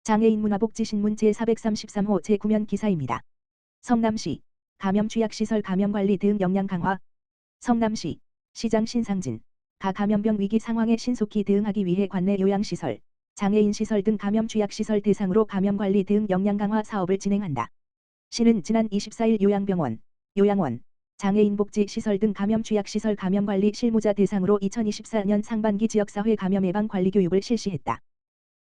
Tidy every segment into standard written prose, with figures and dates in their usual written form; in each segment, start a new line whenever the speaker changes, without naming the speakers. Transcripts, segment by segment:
장애인 문화복지신문 제433호 제9면 기사입니다. 성남시 감염취약시설 감염관리 대응 역량 강화. 성남시 시장 신상진 감염병 위기 상황에 신속히 대응하기 위해 관내 요양시설, 장애인시설 등 감염취약시설 대상으로 감염관리 대응 역량 강화 사업을 진행한다. 시는 지난 24일 요양병원, 요양원, 장애인복지시설 등 감염취약시설 감염관리 실무자 대상으로 2024년 상반기 지역사회 감염 예방 관리 교육을 실시했다.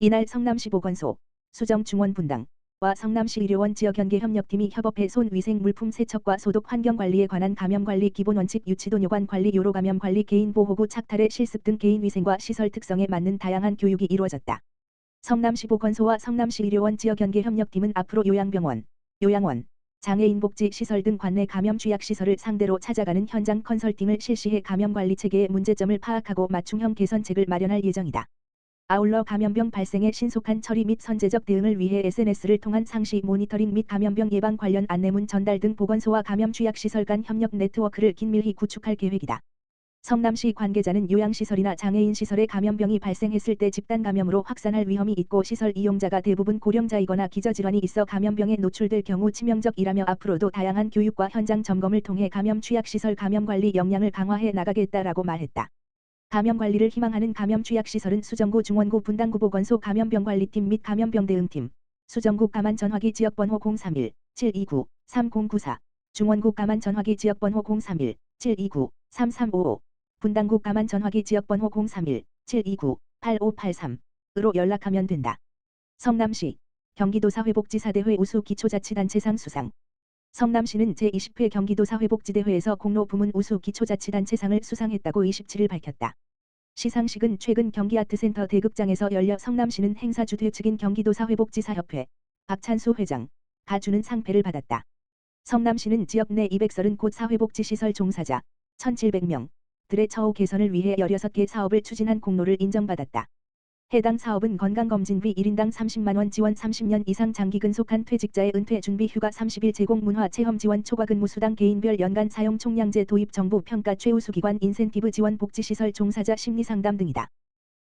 이날 성남시 보건소, 수정중원 분당과 성남시 의료원 지역연계 협력팀이 협업해 손위생 물품 세척과 소독 환경관리에 관한 감염관리 기본원칙 유치도뇨관 관리 요로감염 관리 개인보호구 착탈의 실습 등 개인위생과 시설 특성에 맞는 다양한 교육이 이루어졌다. 성남시 보건소와 성남시 의료원 지역연계 협력팀은 앞으로 요양병원, 요양원, 장애인복지시설 등 관내 감염취약시설을 상대로 찾아가는 현장 컨설팅을 실시해 감염관리 체계의 문제점을 파악하고 맞춤형 개선책을 마련할 예정이다. 아울러 감염병 발생의 신속한 처리 및 선제적 대응을 위해 SNS를 통한 상시 모니터링 및 감염병 예방 관련 안내문 전달 등 보건소와 감염취약시설 간 협력 네트워크를 긴밀히 구축할 계획이다. 성남시 관계자는 요양시설이나 장애인시설에 감염병이 발생했을 때 집단 감염으로 확산할 위험이 있고 시설 이용자가 대부분 고령자이거나 기저질환이 있어 감염병에 노출될 경우 치명적이라며 앞으로도 다양한 교육과 현장 점검을 통해 감염취약시설 감염관리 역량을 강화해 나가겠다라고 말했다. 감염관리를 희망하는 감염취약시설은 수정구 중원구 분당구 보건소 감염병관리팀 및 감염병대응팀, 수정구 감안전화기 지역번호 031-729-3094, 중원구 감안전화기 지역번호 031-729-3355, 분당구 감안전화기 지역번호 031-729-8583으로 연락하면 된다. 성남시 경기도 사회복지사대회 우수 기초자치단체상 수상. 성남시는 제20회 경기도 사회복지대회에서 공로 부문 우수 기초자치단체상을 수상했다고 27일 밝혔다. 시상식은 최근 경기아트센터 대극장에서 열려 성남시는 행사주 측인 경기도 사회복지사협회 박찬수 회장, 가주는 상패를 받았다. 성남시는 지역 내 230곳 사회복지시설 종사자 1,700명들의 처우 개선을 위해 16개 사업을 추진한 공로를 인정받았다. 해당 사업은 건강검진비 1인당 30만원 지원 30년 이상 장기 근속한 퇴직자의 은퇴 준비 휴가 30일 제공 문화 체험 지원 초과 근무 수당 개인별 연간 사용 총량제 도입 정부 평가 최우수기관 인센티브 지원 복지시설 종사자 심리상담 등이다.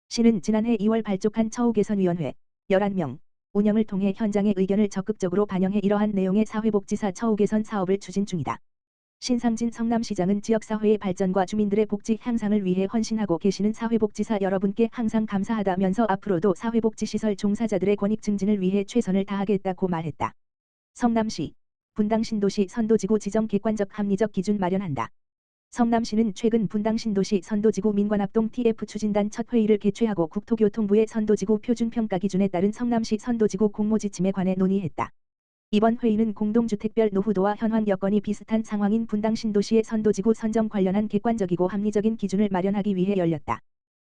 시는 지난해 2월 발족한 처우개선위원회 11명 운영을 통해 현장의 의견을 적극적으로 반영해 이러한 내용의 사회복지사 처우개선 사업을 추진 중이다. 신상진 성남시장은 지역사회의 발전과 주민들의 복지 향상을 위해 헌신하고 계시는 사회복지사 여러분께 항상 감사하다면서 앞으로도 사회복지시설 종사자들의 권익 증진을 위해 최선을 다하겠다고 말했다. 성남시 분당신도시 선도지구 지정 객관적 합리적 기준 마련한다. 성남시는 최근 분당신도시 선도지구 민관합동 TF 추진단 첫 회의를 개최하고 국토교통부의 선도지구 표준평가 기준에 따른 성남시 선도지구 공모지침에 관해 논의했다. 이번 회의는 공동주택별 노후도와 현황 여건이 비슷한 상황인 분당신도시의 선도지구 선정 관련한 객관적이고 합리적인 기준을 마련하기 위해 열렸다.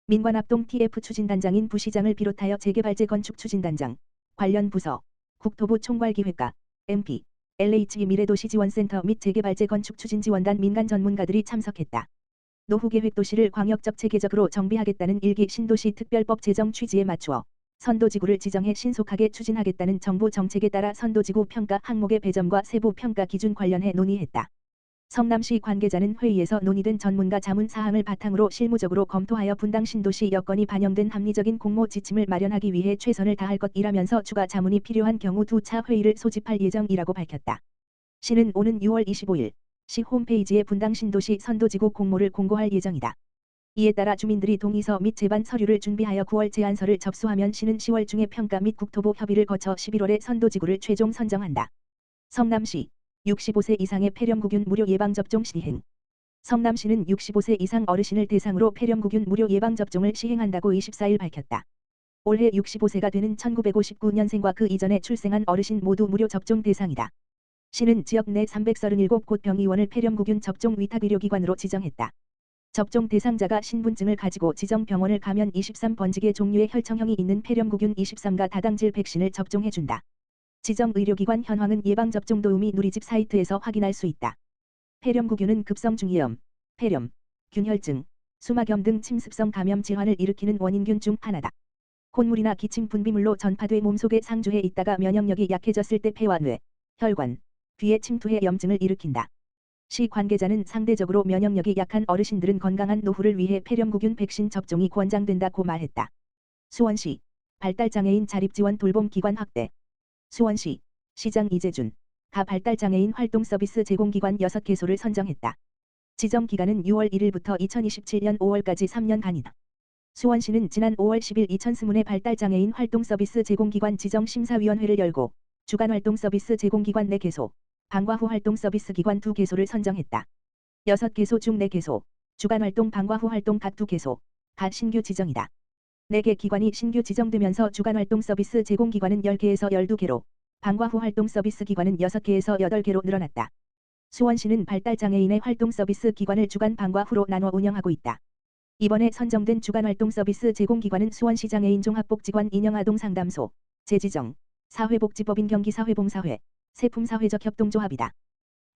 민관합동 TF 추진단장인 부시장을 비롯하여 재개발제 건축추진단장, 관련 부서, 국토부 총괄기획과, MP, LH 미래도시지원센터 및 재개발제 건축추진지원단 민간 전문가들이 참석했다. 노후계획도시를 광역적 체계적으로 정비하겠다는 1기 신도시 특별법 제정 취지에 맞추어 선도지구를 지정해 신속하게 추진하겠다는 정부 정책에 따라 선도지구 평가 항목의 배점과 세부 평가 기준 관련해 논의했다. 성남시 관계자는 회의에서 논의된 전문가 자문 사항을 바탕으로 실무적으로 검토하여 분당 신도시 여건이 반영된 합리적인 공모 지침을 마련하기 위해 최선을 다할 것이라면서 추가 자문이 필요한 경우 2차 회의를 소집할 예정이라고 밝혔다. 시는 오는 6월 25일 시 홈페이지에 분당 신도시 선도지구 공모를 공고할 예정이다. 이에 따라 주민들이 동의서 및 제반 서류를 준비하여 9월 제안서를 접수하면 시는 10월 중에 평가 및 국토부 협의를 거쳐 11월에 선도지구를 최종 선정한다. 성남시 65세 이상의 폐렴구균 무료 예방접종 시행. 성남시는 65세 이상 어르신을 대상으로 폐렴구균 무료 예방접종을 시행한다고 24일 밝혔다. 올해 65세가 되는 1959년생과 그 이전에 출생한 어르신 모두 무료 접종 대상이다. 시는 지역 내 337곳 병의원을 폐렴구균 접종 위탁의료기관으로 지정했다. 접종 대상자가 신분증을 가지고 지정 병원을 가면 23번지게 종류의 혈청형이 있는 폐렴구균 23가 다당질 백신을 접종해준다. 지정 의료기관 현황은 예방접종 도우미 누리집 사이트에서 확인할 수 있다. 폐렴구균은 급성중이염, 폐렴, 균혈증, 수막염 등 침습성 감염 질환을 일으키는 원인균 중 하나다. 콧물이나 기침 분비물로 전파돼 몸속에 상주해 있다가 면역력이 약해졌을 때 폐와 뇌, 혈관, 귀에 침투해 염증을 일으킨다. 시 관계자는 상대적으로 면역력이 약한 어르신들은 건강한 노후를 위해 폐렴구균 백신 접종이 권장된다고 말했다. 수원시 발달장애인 자립지원 돌봄 기관 확대. 수원시 시장 이재준 가 발달장애인 활동 서비스 제공기관 6개소를 선정했다. 지정 기간은 6월 1일부터 2027년 5월까지 3년간이다. 수원시는 지난 5월 10일 2020의 발달장애인 활동 서비스 제공기관 지정 심사위원회를 열고 주간 활동 서비스 제공기관 4개소, 방과 후 활동 서비스 기관 2개소를 선정했다. 6개소 중 4개소, 주간 활동 방과 후 활동 각 2개소가 신규 지정이다. 4개 기관이 신규 지정되면서 주간 활동 서비스 제공기관은 10개에서 12개로, 방과 후 활동 서비스 기관은 6개에서 8개로 늘어났다. 수원시는 발달장애인의 활동 서비스 기관을 주간 방과 후로 나눠 운영하고 있다. 이번에 선정된 주간 활동 서비스 제공기관은 수원시 장애인 종합복지관 인형아동상담소, 재지정, 사회복지법인 경기사회봉사회, 세품사회적 협동조합이다.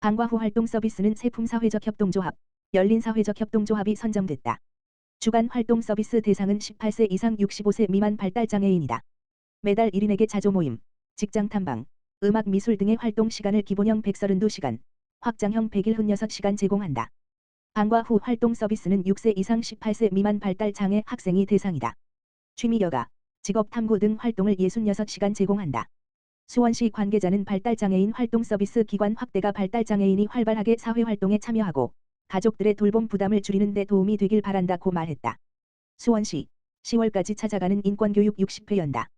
방과 후 활동 서비스는 세품사회적 협동조합, 열린사회적 협동조합이 선정됐다. 주간 활동 서비스 대상은 18세 이상 65세 미만 발달장애인이다. 매달 1인에게 자조 모임, 직장 탐방, 음악 미술 등의 활동 시간을 기본형 132시간, 확장형 100일 hun 6시간 제공한다. 방과 후 활동 서비스는 6세 이상 18세 미만 발달장애 학생이 대상이다. 취미 여가, 직업 탐구 등 활동을 66시간 제공한다. 수원시 관계자는 발달장애인 활동 서비스 기관 확대가 발달장애인이 활발하게 사회활동에 참여하고 가족들의 돌봄 부담을 줄이는 데 도움이 되길 바란다고 말했다. 수원시 10월까지 찾아가는 인권교육 60회 연다.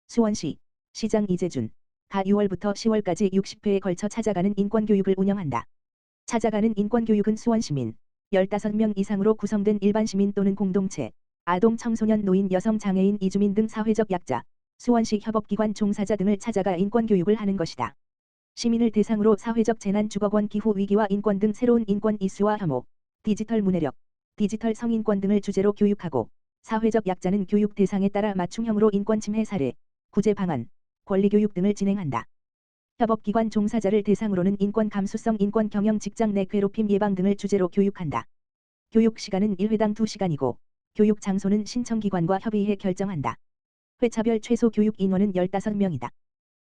수원시 시장 이재준 가 6월부터 10월까지 60회에 걸쳐 찾아가는 인권교육을 운영한다. 찾아가는 인권교육은 수원시민 15명 이상으로 구성된 일반시민 또는 공동체, 아동 청소년 노인 여성 장애인 이주민 등 사회적 약자, 수원시 협업기관 종사자 등을 찾아가 인권교육을 하는 것이다. 시민을 대상으로 사회적 재난 주거권 기후 위기와 인권 등 새로운 인권 이슈와 혐오, 디지털 문해력, 디지털 성인권 등을 주제로 교육하고 사회적 약자는 교육 대상에 따라 맞춤형으로 인권 침해 사례, 구제 방안, 권리교육 등을 진행한다. 협업기관 종사자를 대상으로는 인권 감수성 인권 경영 직장 내 괴롭힘 예방 등을 주제로 교육한다. 교육 시간은 1회당 2시간이고 교육 장소는 신청기관과 협의해 결정한다. 회차별 최소 교육 인원은 15명이다.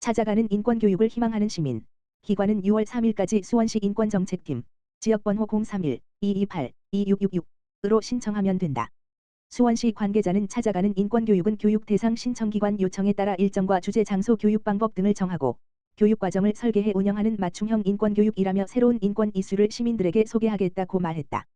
찾아가는 인권교육을 희망하는 시민, 기관은 6월 3일까지 수원시 인권정책팀, 지역번호 031-228-2666으로 신청하면 된다. 수원시 관계자는 찾아가는 인권교육은 교육 대상 신청기관 요청에 따라 일정과 주제 장소 교육 방법 등을 정하고 교육과정을 설계해 운영하는 맞춤형 인권교육이라며 새로운 인권 이슈를 시민들에게 소개하겠다고 말했다.